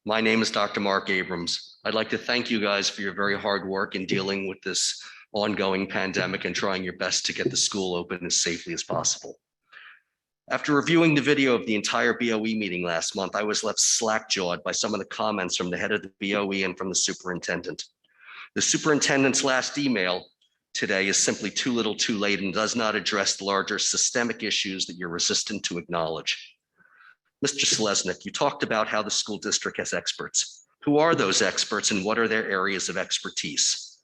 My name is Dr. Marc Abrams. I'd like to thank you guys for your very hard work in dealing with this ongoing pandemic and trying your best to get the school open as safely as possible. After reviewing the video of the entire BOE meeting last month, I was left slack-jawed by some of the comments from the head of the BOE and from the superintendent. The superintendent's last email today is simply too little too late and does not address the larger systemic issues that you're resistant to acknowledge. Mr. Selesnik, you talked about how the school district has experts. Who are those experts and what are their areas of expertise?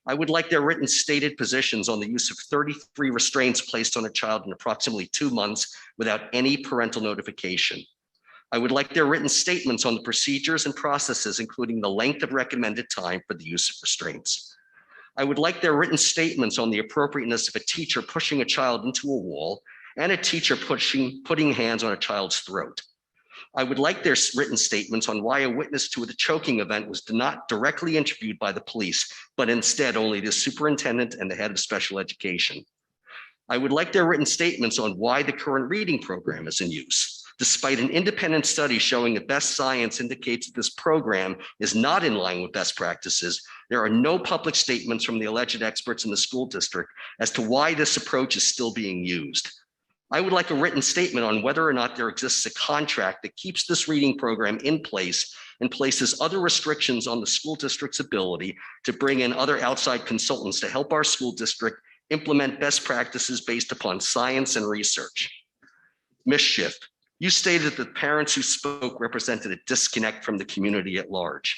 I would like their written stated positions on the use of 33 restraints placed on a child in approximately 2 months without any parental notification. I would like their written statements on the procedures and processes, including the length of recommended time for the use of restraints. I would like their written statements on the appropriateness of a teacher pushing a child into a wall and a teacher putting hands on a child's throat. I would like their written statements on why a witness to the choking event was not directly interviewed by the police, but instead only the superintendent and the head of special education. I would like their written statements on why the current reading program is in use. Despite an independent study showing that best science indicates that this program is not in line with best practices, there are no public statements from the alleged experts in the school district as to why this approach is still being used. I would like a written statement on whether or not there exists a contract that keeps this reading program in place and places other restrictions on the school district's ability to bring in other outside consultants to help our school district implement best practices based upon science and research. Ms. Schiff, you stated that parents who spoke represented a disconnect from the community at large.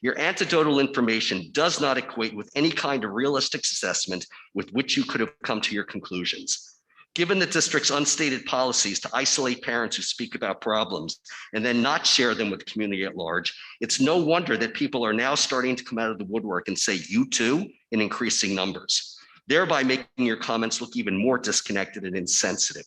Your anecdotal information does not equate with any kind of realistic assessment with which you could have come to your conclusions. Given the district's unstated policies to isolate parents who speak about problems and then not share them with the community at large, it's no wonder that people are now starting to come out of the woodwork and say "you too" in increasing numbers, thereby making your comments look even more disconnected and insensitive.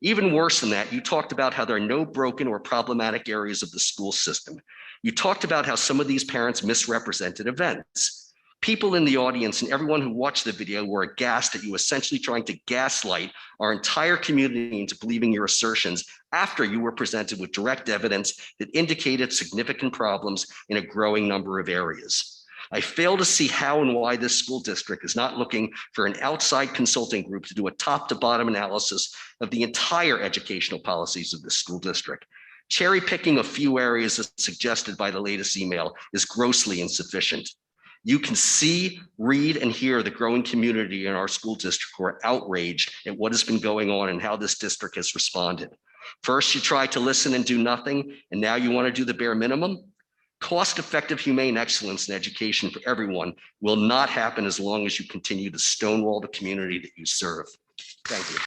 Even worse than that, you talked about how there are no broken or problematic areas of the school system. You talked about how some of these parents misrepresented events. People in the audience and everyone who watched the video were aghast at you essentially trying to gaslight our entire community into believing your assertions after you were presented with direct evidence that indicated significant problems in a growing number of areas. I fail to see how and why this school district is not looking for an outside consulting group to do a top to bottom analysis of the entire educational policies of the school district. Cherry picking a few areas as suggested by the latest email is grossly insufficient. You can see, read, and hear the growing community in our school district who are outraged at what has been going on and how this district has responded. First, you tried to listen and do nothing, and now you want to do the bare minimum? Cost-effective, humane excellence in education for everyone will not happen as long as you continue to stonewall the community that you serve. Thank you.